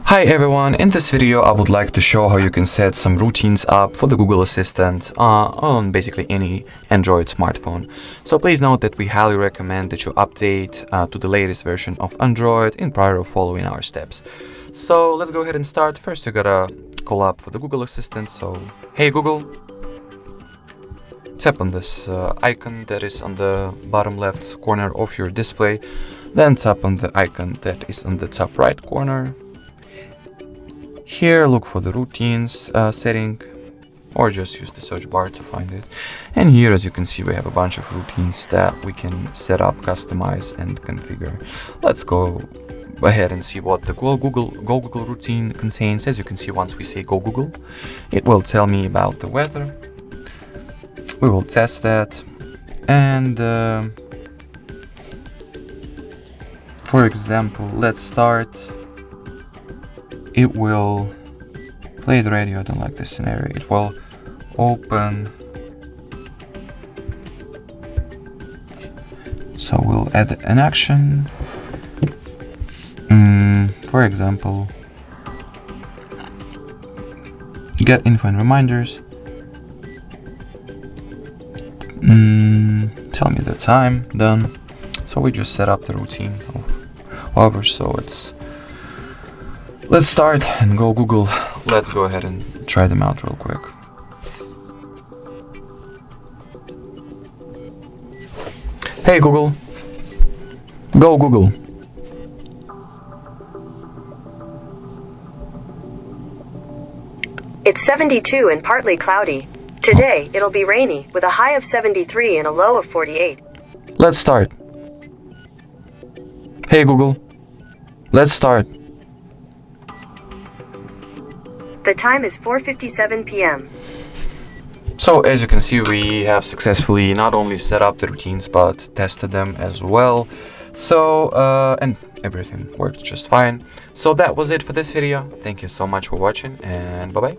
Hi everyone, in this video I would like to show how you can set some routines up for the Google Assistant on basically any Android smartphone. So please note that we highly recommend that you update to the latest version of Android in prior of following our steps. So let's go ahead and start. First you gotta call up for the Google Assistant. So hey Google, tap on this icon that is on the bottom left corner of your display. Then tap on the icon that is on the top right corner. Here, look for the routines setting, or just use the search bar to find it. And here, as you can see, we have a bunch of routines that we can set up, customize, and configure. Let's go ahead and see what the Go Google routine contains. As you can see, once we say Go Google, it will tell me about the weather. We will test that, and for example, let's start. It will play the radio. I don't like this scenario. It will open. So we'll add an action. For example, get info and reminders. Tell me the time. Done. So we just set up the routine. However, so it's. Let's start and go Google. Let's go ahead and try them out real quick. Hey Google, go Google. It's 72 and partly cloudy. Today, it'll be rainy with a high of 73 and a low of 48. Let's start. Hey Google, let's start. The time is 4:57 p.m. So as you can see, we have successfully not only set up the routines but tested them as well. So and everything worked just fine. So that was it for this video. Thank you so much for watching, and bye bye.